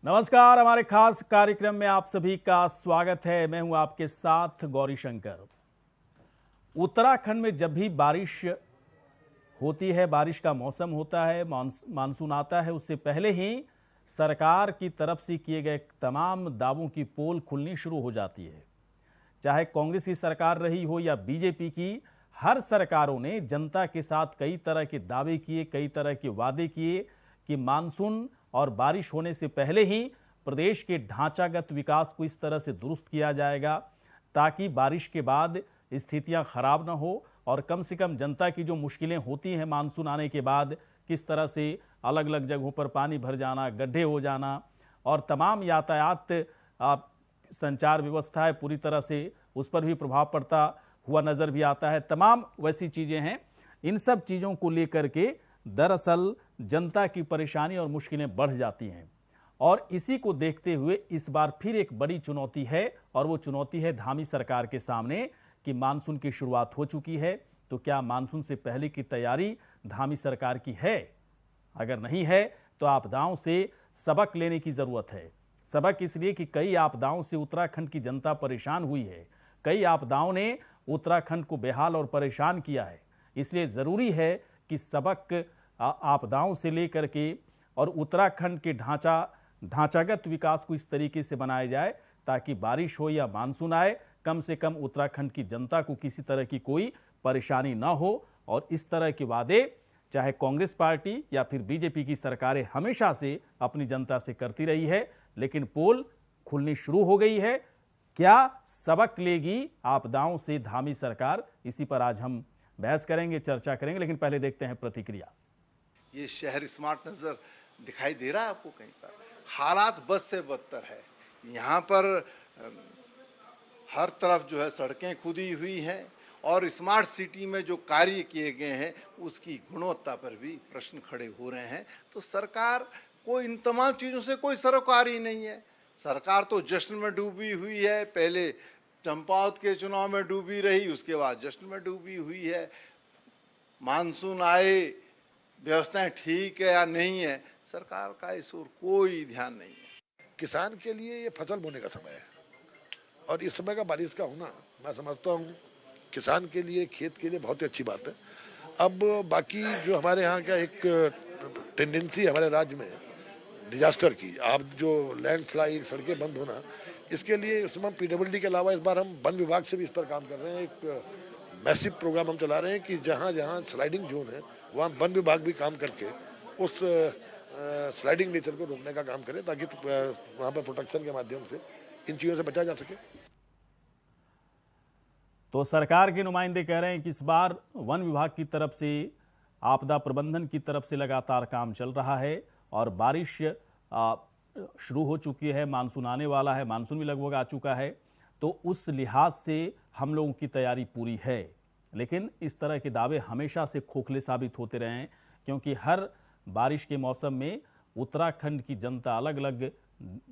नमस्कार, हमारे खास कार्यक्रम में आप सभी का स्वागत है। मैं हूं आपके साथ गौरी शंकर। उत्तराखंड में जब भी बारिश होती है, बारिश का मौसम होता है, मानसून आता है, उससे पहले ही सरकार की तरफ से किए गए तमाम दावों की पोल खुलनी शुरू हो जाती है। चाहे कांग्रेस की सरकार रही हो या बीजेपी की, हर सरकारों ने जनता के साथ कई तरह के दावे किए, कई तरह के वादे किए कि मानसून और बारिश होने से पहले ही प्रदेश के ढांचागत विकास को इस तरह से दुरुस्त किया जाएगा ताकि बारिश के बाद स्थितियां खराब न हो और कम से कम जनता की जो मुश्किलें होती हैं मानसून आने के बाद, किस तरह से अलग अलग जगहों पर पानी भर जाना, गड्ढे हो जाना और तमाम यातायात संचार व्यवस्था है पूरी तरह से उस पर भी प्रभाव पड़ता हुआ नजर भी आता है। तमाम वैसी चीजें हैं। इन सब चीजों को लेकर के दरअसल जनता की परेशानी और मुश्किलें बढ़ जाती हैं और इसी को देखते हुए इस बार फिर एक बड़ी चुनौती है और वो चुनौती है धामी सरकार के सामने कि मानसून की शुरुआत हो चुकी है, तो क्या मानसून से पहले की तैयारी धामी सरकार की है? अगर नहीं है तो आपदाओं से सबक लेने की जरूरत है। सबक इसलिए कि कई आपदाओं से उत्तराखंड की जनता परेशान हुई है, कई आपदाओं ने उत्तराखंड को बेहाल और परेशान किया है। इसलिए जरूरी है कि सबक आपदाओं से लेकर के और उत्तराखंड के ढांचागत विकास को इस तरीके से बनाया जाए ताकि बारिश हो या मानसून आए, कम से कम उत्तराखंड की जनता को किसी तरह की कोई परेशानी ना हो। और इस तरह के वादे चाहे कांग्रेस पार्टी या फिर बीजेपी की सरकारें हमेशा से अपनी जनता से करती रही है, लेकिन पोल खुलनी शुरू हो गई है। क्या सबक लेगी आपदाओं से धामी सरकार? इसी पर आज हम बहस करेंगे, चर्चा करेंगे, लेकिन पहले देखते हैं प्रतिक्रिया। ये शहर स्मार्ट नजर दिखाई दे रहा है आपको? कहीं पर हालात बद से बदतर है। यहाँ पर हर तरफ जो है सड़कें खुदी हुई हैं और स्मार्ट सिटी में जो कार्य किए गए हैं उसकी गुणवत्ता पर भी प्रश्न खड़े हो रहे हैं। तो सरकार को इन तमाम चीज़ों से कोई सरोकार ही नहीं है। सरकार तो जश्न में डूबी हुई है। पहले चंपावत के चुनाव में डूबी रही, उसके बाद जश्न में डूबी हुई है। मानसून आए, व्यवस्थाएं ठीक है या नहीं है, सरकार का इस ओर कोई ध्यान नहीं है। किसान के लिए ये फसल बोने का समय है और इस समय का बारिश का होना मैं समझता हूँ किसान के लिए, खेत के लिए बहुत ही अच्छी बात है। अब बाकी जो हमारे यहाँ का एक टेंडेंसी हमारे राज्य में डिजास्टर की, आप जो लैंडस्लाइड, सड़कें बंद होना, इसके लिए इस समय पीडब्ल्यूडी के अलावा इस बार हम वन विभाग से भी इस पर काम कर रहे हैं। एक मैसिव प्रोग्राम हम चला रहे हैं कि जहाँ जहाँ स्लाइडिंग जोन है वहाँ वन विभाग भी काम करके उस स्लाइडिंग नेचर को रोकने का काम करें ताकि वहाँ पर प्रोटेक्शन के माध्यम से इन चीज़ों से बचा जा सके। तो सरकार के नुमाइंदे कह रहे हैं कि इस बार वन विभाग की तरफ से, आपदा प्रबंधन की तरफ से लगातार काम चल रहा है और बारिश शुरू हो चुकी है, मानसून आने वाला है, मानसून भी लगभग आ चुका है, तो उस लिहाज से हम लोगों की तैयारी पूरी है। लेकिन इस तरह के दावे हमेशा से खोखले साबित होते रहे हैं क्योंकि हर बारिश के मौसम में उत्तराखंड की जनता, अलग अलग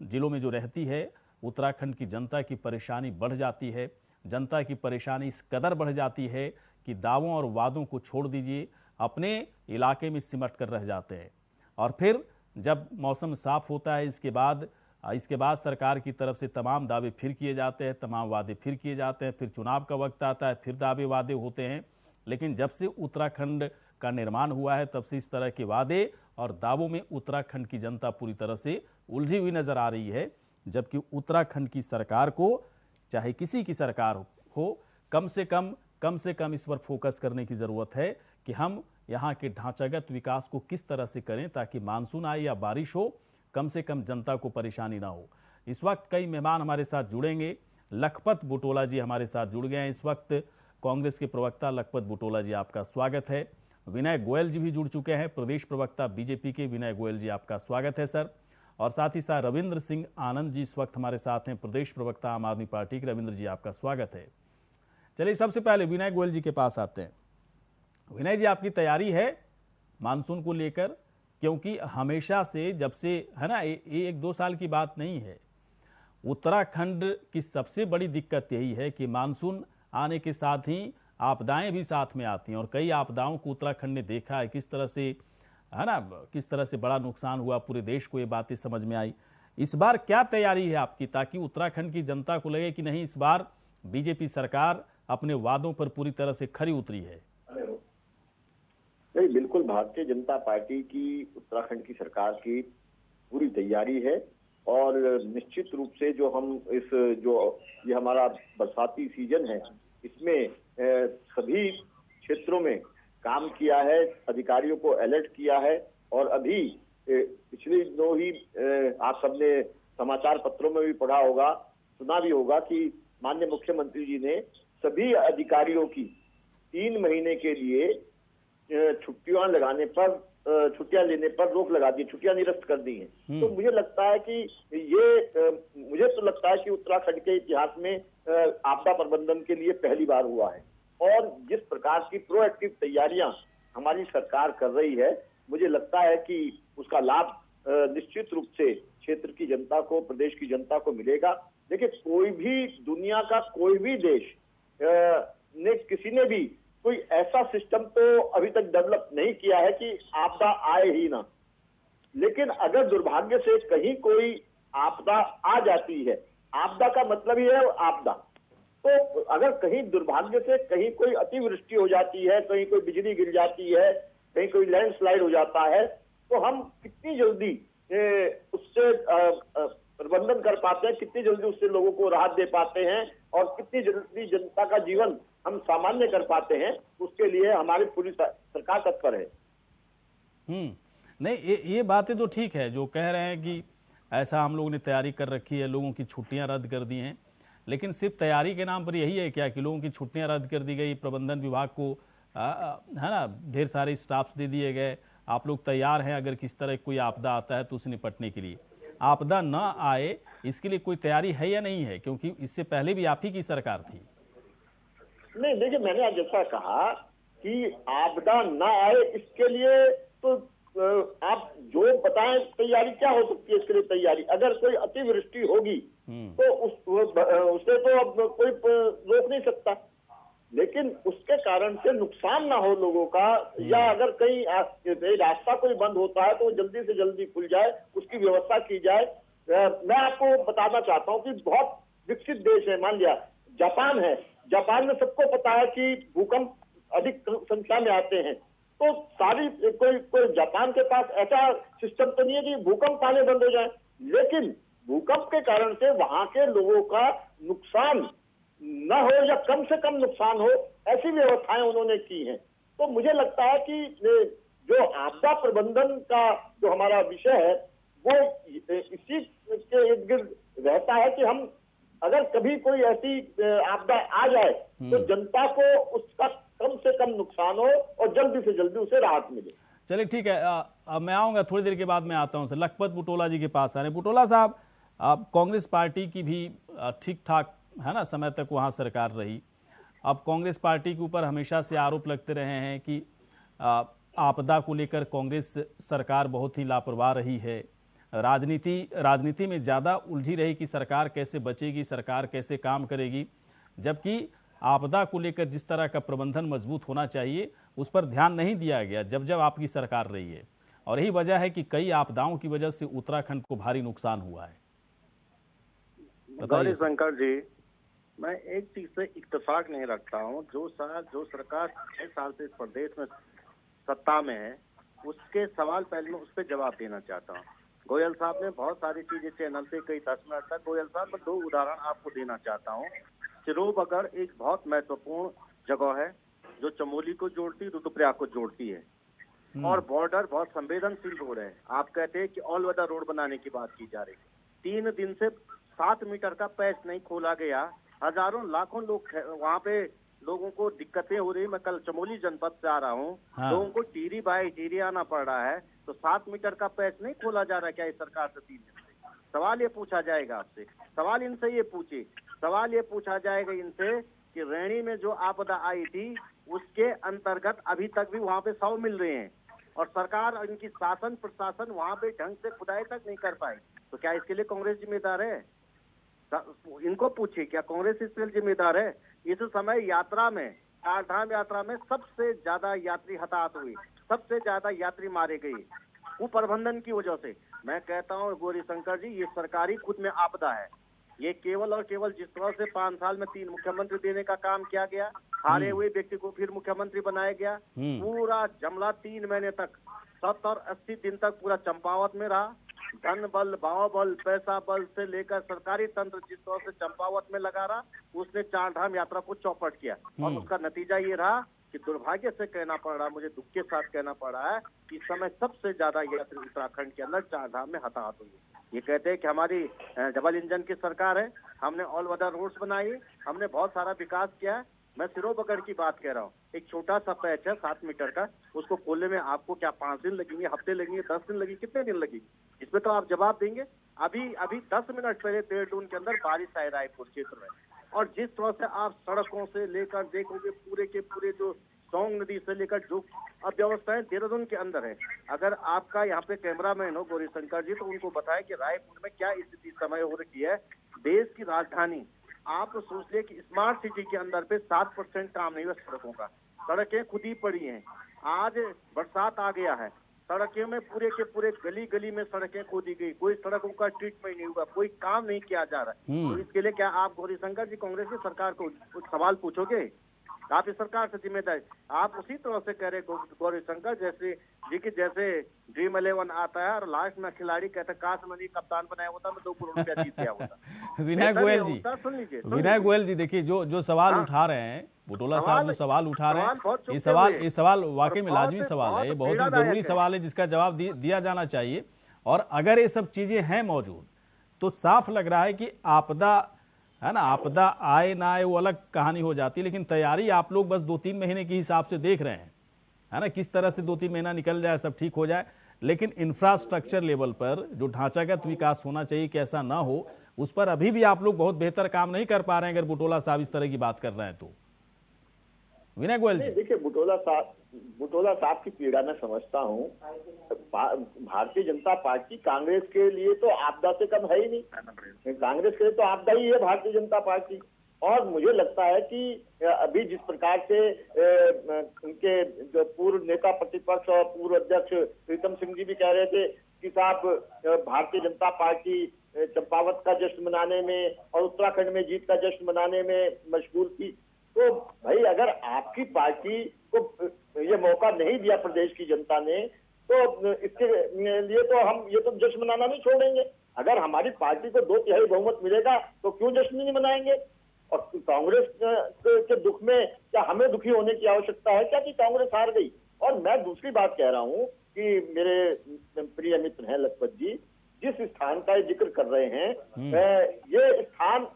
जिलों में जो रहती है, उत्तराखंड की जनता की परेशानी बढ़ जाती है। जनता की परेशानी इस कदर बढ़ जाती है कि दावों और वादों को छोड़ दीजिए, अपने इलाके में सिमट कर रह जाते हैं। और फिर जब मौसम साफ होता है इसके बाद सरकार की तरफ से तमाम दावे फिर किए जाते हैं, तमाम वादे फिर किए जाते हैं, फिर चुनाव का वक्त आता है, फिर दावे वादे होते हैं। लेकिन जब से उत्तराखंड का निर्माण हुआ है तब से इस तरह के वादे और दावों में उत्तराखंड की जनता पूरी तरह से उलझी हुई नजर आ रही है। जबकि उत्तराखंड की सरकार को, चाहे किसी की सरकार हो, कम से कम इस पर फोकस करने की ज़रूरत है कि हम यहाँ के ढांचागत विकास को किस तरह से करें ताकि मानसून आए या बारिश हो, कम से कम जनता को परेशानी ना हो। इस वक्त कई मेहमान हमारे साथ जुड़ेंगे। लखपत बुटोला जी हमारे साथ जुड़ गए हैं इस वक्त। कांग्रेस के प्रवक्ता लखपत बुटोला जी, आपका स्वागत है। विनय गोयल जी भी जुड़ चुके हैं, प्रदेश प्रवक्ता बीजेपी के। विनय गोयल जी, आपका स्वागत है सर। और साथ ही साथ रविंद्र सिंह आनंद जी इस वक्त हमारे साथ हैं, प्रदेश प्रवक्ता आम आदमी पार्टी के। रविंद्र जी, आपका स्वागत है। चलिए सबसे पहले विनय गोयल जी के पास आते हैं। विनय जी, आपकी तैयारी है मानसून को लेकर? क्योंकि हमेशा से, जब से है ना, ये 1-2 साल की बात नहीं है, उत्तराखंड की सबसे बड़ी दिक्कत यही है कि मानसून आने के साथ ही आपदाएं भी साथ में आती हैं और कई आपदाओं को उत्तराखंड ने देखा है, किस तरह से, है ना, किस तरह से बड़ा नुकसान हुआ, पूरे देश को ये बातें समझ में आई। इस बार क्या तैयारी है आपकी, ताकि उत्तराखंड की जनता को लगे कि नहीं, इस बार बीजेपी सरकार अपने वादों पर पूरी तरह से खरी उतरी है? नहीं, बिल्कुल भारतीय जनता पार्टी की उत्तराखंड की सरकार की पूरी तैयारी है। और निश्चित रूप से जो हम ये हमारा बरसाती सीजन है, इसमें सभी क्षेत्रों में काम किया है, अधिकारियों को अलर्ट किया है। और अभी पिछले दिनों ही आप सबने समाचार पत्रों में भी पढ़ा होगा, सुना भी होगा कि माननीय मुख्यमंत्री जी ने सभी अधिकारियों की 3 महीने के लिए छुट्टियां लेने पर रोक लगा दी, छुट्टियां निरस्त कर दी हैं। तो मुझे लगता है कि मुझे तो लगता है कि उत्तराखंड के इतिहास में आपदा प्रबंधन के लिए पहली बार हुआ है। और जिस प्रकार की प्रोएक्टिव तैयारियां हमारी सरकार कर रही है, मुझे लगता है कि उसका लाभ निश्चित रूप से क्षेत्र की जनता को, प्रदेश की जनता को मिलेगा। देखिए, कोई भी दुनिया का कोई भी देश किसी ने भी कोई ऐसा सिस्टम तो अभी तक डेवलप नहीं किया है कि आपदा आए ही ना। लेकिन अगर दुर्भाग्य से कहीं कोई आपदा आ जाती है, आपदा का मतलब ही है आपदा, तो अगर कहीं दुर्भाग्य से कहीं कोई अतिवृष्टि हो जाती है, कहीं कोई बिजली गिर जाती है, कहीं कोई लैंडस्लाइड हो जाता है, तो हम कितनी जल्दी उससे प्रबंधन कर पाते हैं, कितनी जल्दी उससे लोगों को राहत दे पाते हैं और कितनी जल्दी जनता का जीवन हम सामान्य कर पाते हैं, उसके लिए हमारी पूरी सरकार तत्पर है। नहीं, ये बातें तो ठीक है जो कह रहे हैं कि ऐसा हम लोगों ने तैयारी कर रखी है, लोगों की छुट्टियां रद्द कर दी हैं। लेकिन सिर्फ तैयारी के नाम पर यही है क्या कि लोगों की छुट्टियां रद्द कर दी गई, प्रबंधन विभाग को है ना ढेर सारे स्टाफ्स दे दिए गए, आप लोग तैयार हैं अगर किस तरह कोई आपदा आता है तो उसे निपटने के लिए? आपदा न आए इसके लिए कोई तैयारी है या नहीं है, क्योंकि इससे पहले भी आप ही की सरकार थी? नहीं, देखिए, मैंने आज जैसा कहा कि आपदा ना आए इसके लिए तो आप जो बताएं तैयारी क्या हो सकती है। इसके लिए तैयारी, अगर कोई अतिवृष्टि होगी तो उसे तो अब कोई रोक नहीं सकता, लेकिन उसके कारण से नुकसान ना हो लोगों का, या अगर कहीं रास्ता कोई बंद होता है तो जल्दी से जल्दी खुल जाए, उसकी व्यवस्था की जाए। मैं आपको बताना चाहता हूँ कि बहुत विकसित देश है, मान लिया जापान है, जापान में सबको पता है कि भूकंप अधिक संख्या में आते हैं, तो कोई जापान के पास ऐसा सिस्टम तो नहीं है कि भूकंप आने बंद हो जाए, लेकिन भूकंप के कारण से वहां के लोगों का नुकसान न हो या कम से कम नुकसान हो, ऐसी व्यवस्थाएं उन्होंने की हैं। तो मुझे लगता है कि जो आपदा प्रबंधन का जो हमारा विषय है वो इसी के इर्द गिर्द रहता है कि हम अगर कभी कोई ऐसी आपदा आ जाए तो जनता को उसका कम से कम नुकसान हो और जल्दी से जल्दी उसे राहत मिले। चलिए ठीक है, अब मैं आऊँगा थोड़ी देर के बाद, मैं आता हूँ सर लखपत बुटोला जी के पास। आने बुटोला साहब, कांग्रेस पार्टी की भी ठीक ठाक है ना समय तक वहाँ सरकार रही। अब कांग्रेस पार्टी के ऊपर हमेशा से आरोप लगते रहे हैं कि आपदा को लेकर कांग्रेस सरकार बहुत ही लापरवाह रही है, राजनीति में ज़्यादा उलझी रही कि सरकार कैसे बचेगी, सरकार कैसे काम करेगी, जबकि आपदा को लेकर जिस तरह का प्रबंधन मजबूत होना चाहिए उस पर ध्यान नहीं दिया गया जब आपकी सरकार रही है। और यही वजह है कि कई आपदाओं की वजह से उत्तराखंड को भारी नुकसान हुआ है। गौरी शंकर जी, मैं एक चीज से इत्तेफाक नहीं रखता हूँ, जो सरकार 6 साल से इस प्रदेश में सत्ता में है, उसके सवाल पहले मैं उस पर जवाब देना चाहता हूँ। गोयल साहब ने बहुत सारी चीजें चैनल पे कई 10 मिनट तक, गोयल साहब मैं 2 उदाहरण आपको देना चाहता हूँ। चिरोबगर एक बहुत महत्वपूर्ण जगह है जो चमोली को जोड़ती, रुद्रप्रयाग को जोड़ती है, और बॉर्डर बहुत संवेदनशील रोड है। आप कहते हैं कि ऑल वेदर रोड बनाने की बात की जा रही है। 3 दिन से 7 मीटर का पैच नहीं खोला गया, हजारों लाखों लोग वहाँ पे, लोगों को दिक्कतें हो रही। मैं कल चमोली जनपद से आ रहा हूँ, लोगों को टीरी बाई टीरी आना पड़ रहा है, तो 7 मीटर का पैच नहीं खोला जा रहा क्या इस सरकार से? 3 दिन से सवाल ये पूछा जाएगा आपसे, सवाल इनसे ये पूछा जाएगा इनसे कि रैणी में जो आपदा आई थी उसके अंतर्गत अभी तक भी वहाँ पे 100 मिल रहे हैं, और सरकार, इनकी शासन प्रशासन वहाँ पे ढंग से खुदाई तक नहीं कर पाई, तो क्या इसके लिए कांग्रेस जिम्मेदार है? इनको पूछिए, क्या कांग्रेस इसके लिए जिम्मेदार है? इस समय यात्रा में, चारधाम यात्रा में सबसे ज्यादा यात्री हताहत हुए, सबसे ज्यादा यात्री मारे गए कुप्रबंधन की वजह से। मैं कहता हूँ गौरी शंकर जी, ये सरकारी खुद में आपदा है। ये केवल और केवल जिस तरह से 5 साल में 3 मुख्यमंत्री देने का काम किया गया, हारे हुए व्यक्ति को फिर मुख्यमंत्री बनाया गया, पूरा जमला 3 महीने तक 70 और 80 दिन तक पूरा चंपावत में रहा। धन बल, भाव बल, पैसा बल से लेकर सरकारी तंत्र जिस तरह से चंपावत में लगा रहा, उसने 4 धाम यात्रा को चौपट किया। और उसका नतीजा ये रहा कि दुर्भाग्य से कहना पड़ रहा, मुझे दुख के साथ कहना पड़ रहा है कि इस समय सबसे ज्यादा यात्री उत्तराखंड के अंदर 4 धाम में हताहत हुई। ये कहते हैं कि हमारी डबल इंजन की सरकार है, हमने ऑल वेदर रोड्स बनाई, हमने बहुत सारा विकास किया है। मैं सिरोबगढ़ की बात कह रहा हूँ, एक छोटा सा पैच है 7 मीटर का, उसको खोलने में आपको क्या 5 दिन लगेंगे, हफ्ते लगेंगे, 10 दिन लगेंगे, कितने दिन लगेंगे? इसमें तो आप जवाब देंगे। अभी 10 मिनट पहले देहरादून के अंदर बारिश आई रायपुर क्षेत्र में, और जिस तरह से आप सड़कों से लेकर देखोगे पूरे के पूरे जो सोंग नदी से लेकर जो अव्यवस्थाएं देहरादून के अंदर है। अगर आपका यहाँ पे कैमरामैन हो गौरी शंकर जी, तो उनको बताएं कि रायपुर में क्या स्थिति समय हो रही है। देश की राजधानी, आप सोच ले कि स्मार्ट सिटी के अंदर पे 7% काम नहीं हुआ सड़कों का, सड़कें खुद ही पड़ी हैं। आज बरसात आ गया है, सड़कों में पूरे के पूरे गली गली में सड़कें खोदी गई, कोई सड़कों का ट्रीटमेंट नहीं हुआ, कोई काम नहीं किया जा रहा है। तो इसके लिए क्या आप गौरी शंकर जी कांग्रेस की सरकार को कुछ सवाल पूछोगे? आप इस सरकार से जिम्मेदार, आप उसी तरह से कह रहे गौरी शंकर जैसे ड्रीम 11 आता है और लास्ट में खिलाड़ी कहते काश मैंने कप्तान बनाया होता, मैं 2 करोड़ रुपया जीत गया होता। विनायक गोयल जी, देखिए जो सवाल उठा रहे हैं बुटोला साहब, जो सवाल उठा रहे हैं, ये सवाल वाकई में लाजमी सवाल है, ये बहुत ही जरूरी सवाल है जिसका जवाब दिया जाना चाहिए। और अगर ये सब चीजें हैं मौजूद तो साफ लग रहा है कि आपदा है ना, आपदा आए ना आए वो अलग कहानी हो जाती है, लेकिन तैयारी आप लोग बस 2-3 महीने के हिसाब से देख रहे हैं, है ना, किस तरह से 2-3 महीना निकल जाए, सब ठीक हो जाए। लेकिन इंफ्रास्ट्रक्चर लेवल पर जो ढांचागत विकास होना चाहिए कि ऐसा ना हो, उस पर अभी भी आप लोग बहुत बेहतर काम नहीं कर पा रहे हैं, अगर बुटोला साहब इस तरह की बात कर रहे हैं तो। विनय गोयल जी, देखिए बुटोला साहब की पीड़ा मैं समझता हूँ। भारतीय जनता पार्टी कांग्रेस के लिए तो आपदा से कम है ही नहीं, कांग्रेस के लिए तो आपदा ही है भारतीय जनता पार्टी। और मुझे लगता है कि अभी जिस प्रकार से उनके जो पूर्व नेता प्रतिपक्ष और पूर्व अध्यक्ष प्रीतम सिंह जी भी कह रहे थे कि साहब भारतीय जनता पार्टी चंपावत का जश्न मनाने में और उत्तराखंड में जीत का जश्न मनाने में मशगूल थी, तो भाई अगर आपकी पार्टी को ये मौका नहीं दिया प्रदेश की जनता ने, तो इसके लिए तो हम ये तो जश्न मनाना नहीं छोड़ेंगे। अगर हमारी पार्टी को 2/3 बहुमत मिलेगा तो क्यों जश्न नहीं मनाएंगे? और कांग्रेस के दुख में क्या हमें दुखी होने की आवश्यकता है क्या कि कांग्रेस हार गई? और मैं दूसरी बात कह रहा हूँ कि मेरे प्रिय मित्र हैं लखपत जी, जिस स्थान का जिक्र कर रहे हैं, ये स्थान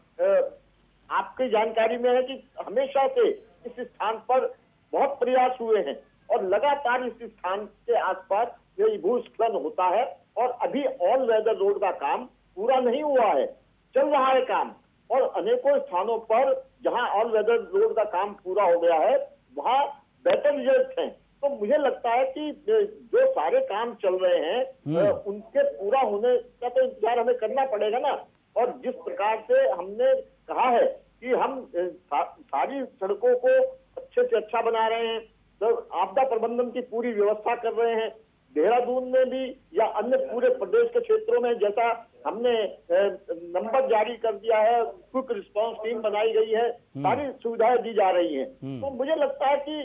आपकी जानकारी में है कि हमेशा से इस स्थान पर बहुत प्रयास हुए हैं और लगातार इस स्थान के आसपास ये भूस्खलन होता है। और अभी ऑल वेदर रोड का काम पूरा नहीं हुआ है, चल रहा है काम, और अनेकों स्थानों पर जहां ऑल वेदर रोड का काम पूरा हो गया है वहां बेटर रिजल्ट हैं। तो मुझे लगता है कि जो सारे काम चल रहे हैं उनके पूरा होने का तो इंतजार हमें करना पड़ेगा ना। और जिस प्रकार से हमने कहा है कि हम सारी सड़कों को अच्छे से अच्छा बना रहे हैं, तो आपदा प्रबंधन की पूरी व्यवस्था कर रहे हैं, देहरादून में भी या अन्य पूरे प्रदेश के क्षेत्रों में जैसा हमने नंबर जारी कर दिया है, क्विक रिस्पांस टीम बनाई गई है, सारी सुविधाएं दी जा रही हैं। तो मुझे लगता है कि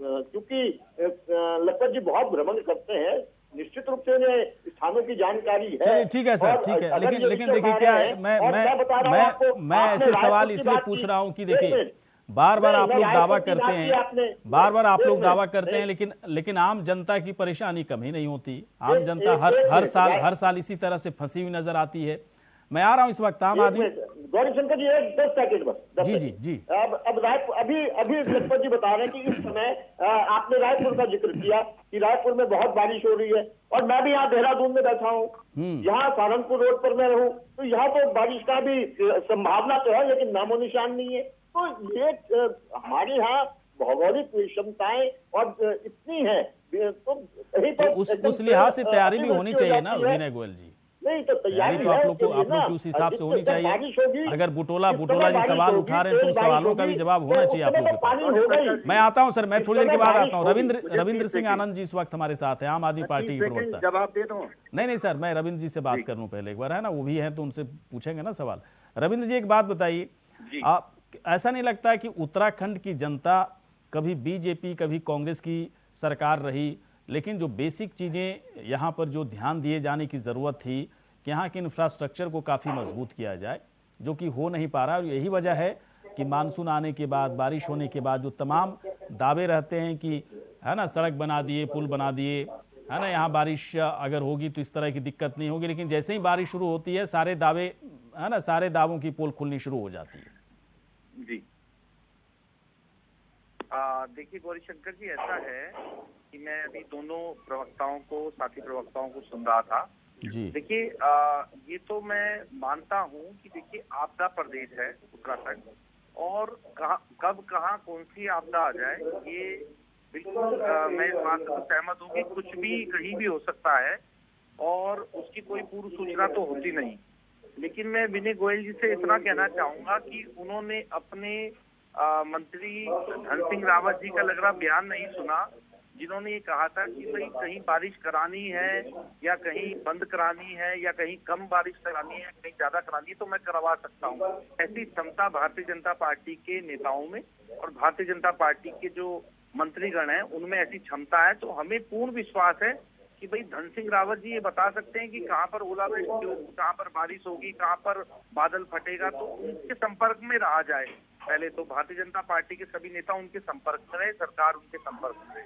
क्योंकि लखपत जी बहुत भ्रमण करते हैं, निश्चित रूप से उन्हें स्थानों की जानकारी है। चलिए ठीक है सर, ठीक है, लेकिन देखिए क्या है, मैं ऐसे सवाल इसलिए पूछ रहा हूँ कि देखिए बार बार आप लोग दावा करते हैं, बार आप लोग दावा करते हैं, लेकिन आम जनता की परेशानी कम ही नहीं होती। आम जनता हर साल इसी तरह से फंसी हुई नजर आती है। मैं आ रहा हूं इस वक्त आम आदमी। गौरी शंकर जी 10 सेकंड बस। जी। अब रायपुर अभी लखपत जी बता रहे हैं कि इस समय आपने रायपुर का जिक्र किया कि रायपुर में बहुत बारिश हो रही है, और मैं भी यहाँ देहरादून में बैठा हूँ, यहाँ सहारनपुर रोड पर मैं रहूँ, तो यहाँ तो बारिश का भी संभावना तो है लेकिन नामो निशान नहीं है। तो ये हमारे यहाँ भौगोलिक विषमताएं और इतनी है, तो उस लिहाज से तैयारी भी होनी चाहिए ना विनय गोयल जी। नहीं तो तैयारी तैयारी तो आप है लोग उसके को लिए आप लोग ना। की उस हिसाब से जिस होनी समय बारिश चाहिए। होगी, अगर बुटोला जिस बुटोला समय जी बारिश सवाल होगी, उठा रहे हैं तो उन तेज बारिश सवालों का भी होगी, जवाब तो होना उस चाहिए आप समय लोगों तो के पास। पानी होगा ही। मैं आता हूं सर, मैं जिस थोड़ी देर समय के बाद बारिश आता हूं। होगी, रविंद्र 30 सिंह सेकंड आनंद जी इस वक्त हमारे साथ हैं, आम आदमी पार्टी 30 के सेकंड प्रवक्ता। जवाब दे दूं? नहीं सर, मैं रविंद्र जी से बात कर लूं पहले एक बार, है ना, वो भी हैं तो उनसे पूछेंगे ना सवाल। रविंद्र जी एक बात बताइए, जी। आप ऐसा नहीं लगता है कि उत्तराखंड की जनता कभी बीजेपी कभी कांग्रेस की सरकार रही, लेकिन जो बेसिक चीज़ें यहाँ पर जो ध्यान दिए जाने की ज़रूरत थी कि यहाँ के इंफ्रास्ट्रक्चर को काफ़ी मजबूत किया जाए, जो कि हो नहीं पा रहा है। और यही वजह है कि मानसून आने के बाद, बारिश होने के बाद जो तमाम दावे रहते हैं कि, है ना, सड़क बना दिए, पुल बना दिए, है ना, यहाँ बारिश अगर होगी तो इस तरह की दिक्कत नहीं होगी, लेकिन जैसे ही बारिश शुरू होती है सारे दावे, है ना, सारे दावों की पोल खुलनी शुरू हो जाती है। जी देखिए गौरीशंकर जी, ऐसा है कि मैं अभी दोनों प्रवक्ताओं को, साथी प्रवक्ताओं को सुन रहा था। जी देखिए ये तो मैं मानता हूँ कि देखिए आपदा प्रदेश है उत्तराखंड, और कब कहाँ कौन सी आपदा आ जाए ये बिल्कुल मैं इस बात से सहमत हूँ कि कुछ भी कहीं भी हो सकता है और उसकी कोई पूर्व सूचना तो होती नहीं। लेकिन मैं विनय गोयल जी से इतना कहना चाहूंगा कि उन्होंने अपने मंत्री धन सिंह रावत जी का लग रहा बयान नहीं सुना, जिन्होंने ये कहा था कि भाई कहीं बारिश करानी है या कहीं बंद करानी है या कहीं कम बारिश करानी है, कहीं ज्यादा करानी है तो मैं करवा सकता हूँ। ऐसी क्षमता भारतीय जनता पार्टी के नेताओं में और भारतीय जनता पार्टी के जो मंत्रीगण हैं उनमें ऐसी क्षमता है। तो हमें पूर्ण विश्वास है कि भाई धन सिंह रावत जी ये बता सकते हैं कि कहाँ पर ओलावृष्टि होगी, कहाँ पर बारिश होगी, कहाँ पर बादल फटेगा, तो उनके संपर्क में रहा जाए। पहले तो भारतीय जनता पार्टी के सभी नेता उनके संपर्क में रहे, सरकार उनके संपर्क में रहे,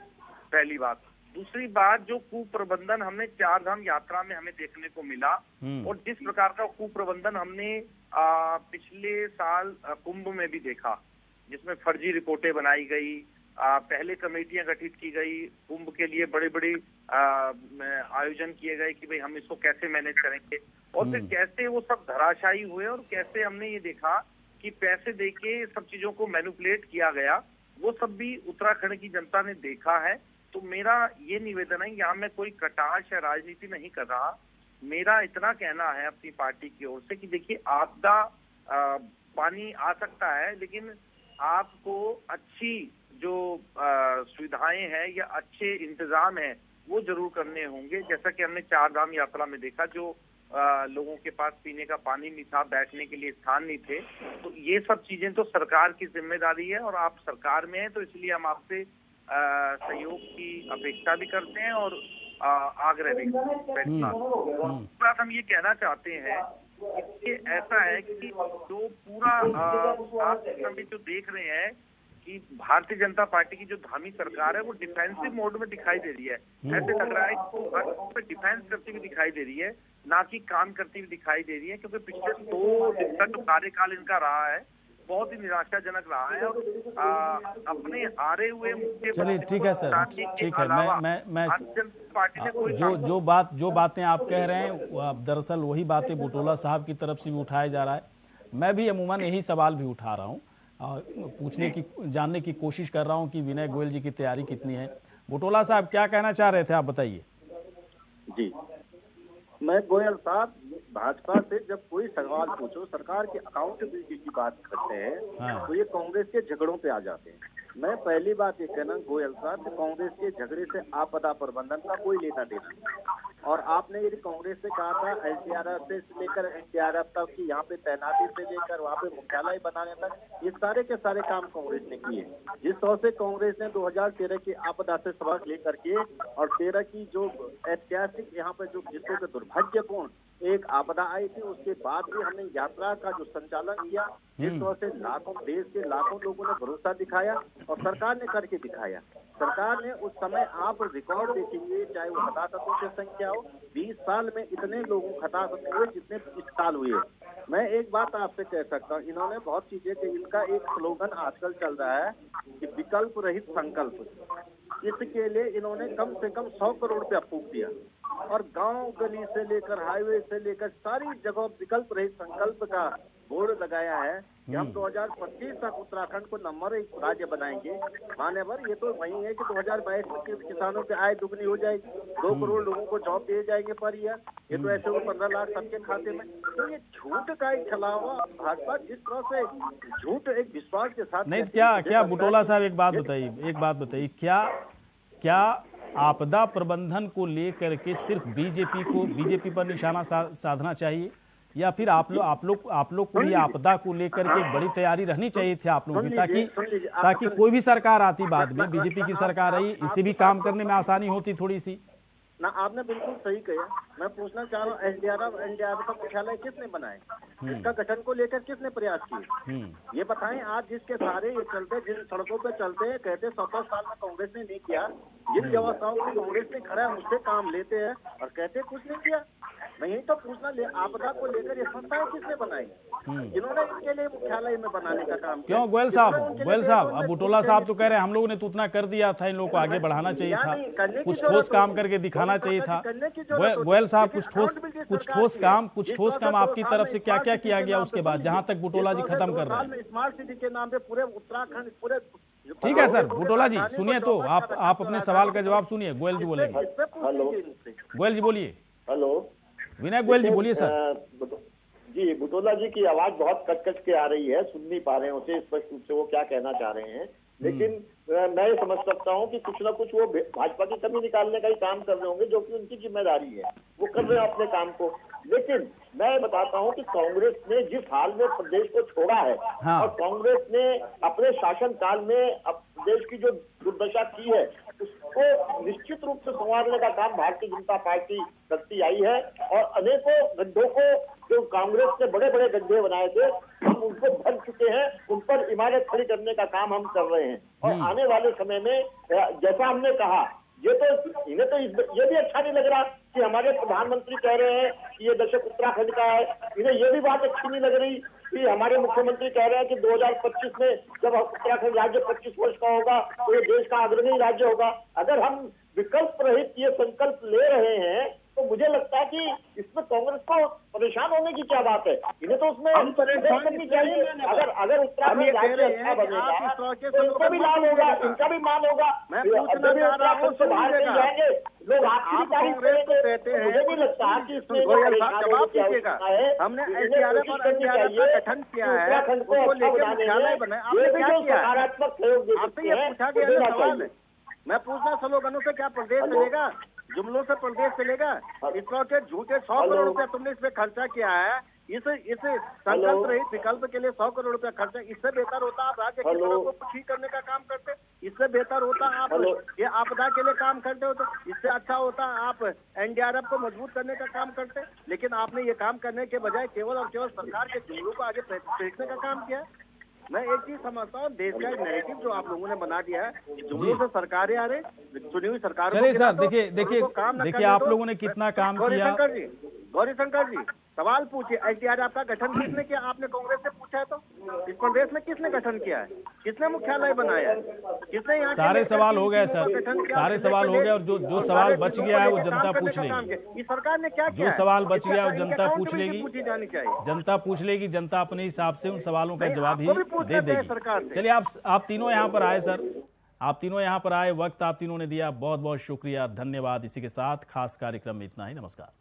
पहली बात। दूसरी बात, जो कुप्रबंधन हमने चार धाम यात्रा में हमें देखने को मिला और जिस प्रकार का कुप्रबंधन हमने पिछले साल कुंभ में भी देखा, जिसमें फर्जी रिपोर्टें बनाई गई, पहले कमेटियां गठित की गई, कुंभ के लिए बड़े बड़े आयोजन किए गए कि भाई हम इसको कैसे मैनेज करेंगे, और फिर कैसे वो सब धराशायी हुए और कैसे हमने ये देखा कि पैसे देके सब चीजों को मैनिपुलेट किया गया, वो सब भी उत्तराखंड की जनता ने देखा है। तो मेरा ये निवेदन है, यहाँ मैं कोई कटाक्ष या राजनीति नहीं कर रहा, मेरा इतना कहना है अपनी पार्टी की ओर से कि देखिए आपदा पानी आ सकता है, लेकिन आपको अच्छी जो सुविधाएं हैं या अच्छे इंतजाम हैं वो जरूर करने होंगे। जैसा कि हमने चार धाम यात्रा में देखा, जो लोगों के पास पीने का पानी नहीं था, बैठने के लिए स्थान नहीं थे, तो ये सब चीजें तो सरकार की जिम्मेदारी है और आप सरकार में हैं, तो इसलिए हम आपसे सहयोग की अपेक्षा भी करते हैं और आग्रह भी करते हैं। हम ये कहना चाहते हैं कि ऐसा है कि जो पूरा आप इस समय जो देख रहे हैं कि भारतीय जनता पार्टी की जो धामी सरकार है वो डिफेंसिव मोड में दिखाई दे रही है। ऐसे लग रहा है कि वो हर डिफेंस करती हुई दिखाई दे रही है, ना कि काम करती हुई दिखाई दे रही है, क्योंकि पिछले 2 दिन तक जो कार्यकाल इनका रहा है बहुत ही निराशाजनक रहा है और अपने हारे हुए मुद्दे। चलिए ठीक है सर, ठीक है। मैं पार्टी ने कोई जो बातें आप कह रहे हैं दरअसल वही बातें बुटोला साहब की तरफ से भी उठाया जा रहा है। मैं भी अमूमन यही सवाल भी उठा रहा हूँ और जानने की कोशिश कर रहा हूँ कि विनय गोयल जी की तैयारी कितनी है। बुटोला साहब क्या कहना चाह रहे थे, आप बताइए। जी, मैं गोयल साहब, भाजपा से जब कोई सवाल पूछो, सरकार के अकाउंटेबिलिटी की बात करते हैं तो ये कांग्रेस के झगड़ों पे आ जाते हैं। मैं पहली बात ये कहना गोयल साहब, कांग्रेस के झगड़े से आपदा प्रबंधन का कोई लेना देना नहीं। और आपने यदि कांग्रेस से कहा था एसडीआरएफ से लेकर एनडीआरएफ तक की यहाँ पे तैनाती से लेकर वहाँ पे मुख्यालय बनाने तक, ये सारे के सारे काम कांग्रेस ने किए। जिस तरह से कांग्रेस ने 2013 की आपदा से सबक लेकर के और 13 की जो ऐतिहासिक यहाँ पे जो जिसको के दुर्भाग्यपूर्ण एक आपदा आई थी, उसके बाद भी हमने यात्रा का जो संचालन किया, जिस तरह से लाखों देश के लाखों लोगों ने भरोसा दिखाया और सरकार ने करके दिखाया। सरकार ने उस समय आप रिकॉर्ड देखेंगे, चाहे वो हताहतों की संख्या हो, 20 साल में इतने लोगों हताहत हुए जितने इस साल हुए। मैं एक बात आपसे कह सकता हूँ, इन्होंने बहुत चीजें की। इनका एक स्लोगन आजकल चल रहा है कि विकल्प रहित संकल्प। इसके लिए इन्होंने कम से कम 100 करोड़ रुपया फूंक दिया। और गांव गली से लेकर हाईवे से लेकर सारी जगह विकल्प रहित संकल्प का बोर्ड लगाया है कि हम 2025 तक उत्तराखंड को नंबर 1 राज्य बनाएंगे। मान्यवर, ये तो वही है कि 2022 में किसानों की आय दुगनी हो जाएगी, 2 करोड़ लोगों को जॉब दिए जाएंगे पर ईयर। ये तो ऐसे वो 15 लाख सबके खाते में। तो ये झूठ का एक छलावा भाजपा जिस तरह से झूठ एक विश्वास के साथ नहीं, क्या बुटोला साहब एक बात बताइए, क्या आपदा प्रबंधन को लेकर के सिर्फ बीजेपी पर निशाना साधना चाहिए, या फिर आप लोग को भी आपदा को लेकर के एक बड़ी तैयारी रहनी चाहिए थी आप लोगों की, ताकि कोई भी सरकार आती बाद में, बीजेपी की सरकार आई, इसे भी काम करने में आसानी होती थोड़ी सी ना। आपने बिल्कुल सही कहा। मैं पूछना चाह रहा हूँ, एनडीआरएफ का मुख्यालय किसने बनाए, इसका गठन को लेकर किसने प्रयास किए, ये बताएं। आज जिसके सारे ये चलते, जिन सड़कों पे चलते हैं, कहते 17 साल में कांग्रेस ने नहीं किया, जिन व्यवस्थाओं को कांग्रेस ने खड़ा है उससे काम लेते हैं और कहते कुछ नहीं किया। मैं यही तो पूछना, आपदा को लेकर ये संस्थाएं किसने बनाई, जिन्होंने इनके लिए मुख्यालय में बनाने का काम किया? क्यों गोयल साहब, अब बुटोला साहब तो कह रहे हैं हम लोगों ने तो उतना कर दिया था, इन लोगों को आगे बढ़ाना चाहिए था, कुछ ठोस काम करके दिखाना चाहिए था। गोयल साहब, कुछ ठोस काम आपकी तरफ से क्या क्या किया गया उसके बाद, जहां तक बुटोला जी खत्म कर रहे हैं? स्मार्ट सिटी के नाम पे पूरे उत्तराखंड, पूरे ठीक है सर, बुटोला जी सुनिए, तो आप अपने सवाल का जवाब सुनिए, गोयल जी बोलेंगे। गोयल जी बोलिए। हेलो, विनय गोयल जी बोलिए सर। जी, बुटोला जी की आवाज बहुत कट के आ रही है, सुन नहीं पा रहे हैं उसे स्पष्ट रूप से वो क्या कहना चाह रहे हैं। लेकिन मैं ये समझ सकता हूँ कि कुछ ना कुछ वो भाजपा की कमी निकालने का ही काम कर रहे होंगे, जो कि उनकी जिम्मेदारी है, वो कर रहे हैं अपने काम को। लेकिन मैं बताता हूँ कि कांग्रेस ने जिस हाल में प्रदेश को छोड़ा है, और कांग्रेस ने अपने शासन काल में देश की जो दुर्दशा की है उसको निश्चित रूप से संवारने का काम भारतीय जनता पार्टी करती आई है। और अनेकों गड्ढों को, जो कांग्रेस ने बड़े बड़े गड्ढे बनाए थे, हम उनको भर चुके हैं, उन पर इमारत खड़ी करने का काम हम कर रहे हैं। और आने वाले समय में जैसा हमने कहा, इन्हें तो ये भी अच्छा नहीं लग रहा कि हमारे प्रधानमंत्री कह रहे हैं कि ये दशक उत्तराखंड का है। इन्हें ये भी बात अच्छी नहीं लग रही कि हमारे मुख्यमंत्री कह रहे हैं कि 2025 में जब उत्तराखंड राज्य 25 वर्ष का होगा तो ये देश का अग्रणी राज्य होगा। अगर हम विकल्प रहित ये संकल्प ले रहे हैं तो मुझे लगता है कि इसमें कांग्रेस को परेशान होने की क्या बात है। इन्हें तो उसमें करनी चाहिए। अगर उत्तराखंड राज्य अच्छा बनेगा तो इनका भी लाभ होगा, इनका भी मान होगा। उत्तराखंड से बाहर नहीं जाएंगे लोग, आपकी भी तारीफ करेंगे। मुझे नहीं लगता कि इसमें हमने एनडीआरएफ और एनडीआरएफ का गठन किया है, उत्तराखंड को अच्छा बनाने में ये भी जो सकारात्मक सहयोग दे सकते हैं, पूछा गया सवाल। मैं पूछना स्लोगनों से क्या प्रदेश चलेगा, जुमलों से प्रदेश चलेगा? इस तरह के झूठे 100 करोड़ रुपया तुमने इसमें खर्चा किया है, इस संकल्प रहित विकल्प के लिए 100 करोड़ रुपया खर्चा। इससे बेहतर होता आप राज्य की सड़कों को ठीक करने का काम करते, इससे बेहतर होता आप ये आपदा के लिए काम करते हो, तो इससे अच्छा होता आप एनडीआरएफ को मजबूत करने का काम करते। लेकिन आपने ये काम करने के बजाय केवल और केवल सरकार के जुमलों को आगे फेंकने का काम किया। मैं एक चीज समझता हूँ, देश का एक नैरेटिव जो आप लोगों ने बना दिया है, जुमलों से सरकारें आ रहे, चुनी हुई सरकार। चलिए सर, देखिए आप लोगों ने कितना काम किया। गौरीशंकर जी सवाल पूछिए, एनडीआरएफ का गठन किसने किया? आपने कांग्रेस से पूछा है? तो इस प्रदेश में किसने गठन किया है, किसने मुख्यालय बनाया है, किसने यहाँ? सारे सवाल हो गए सर, सारे सवाल हो गए, और जो सवाल बच गया है वो जनता पूछ लेगी। इस सरकार ने क्या किया? जो सवाल बच गया वो जनता पूछ लेगी, पूछी जानी चाहिए। जनता पूछ लेगी, जनता अपने हिसाब से उन सवालों का जवाब ही दे देगी। चलिए आप तीनों यहाँ पर आए सर, आप तीनों यहाँ पर आए, वक्त आप तीनों ने दिया, बहुत बहुत शुक्रिया, धन्यवाद। इसी के साथ खास कार्यक्रम में इतना ही, नमस्कार।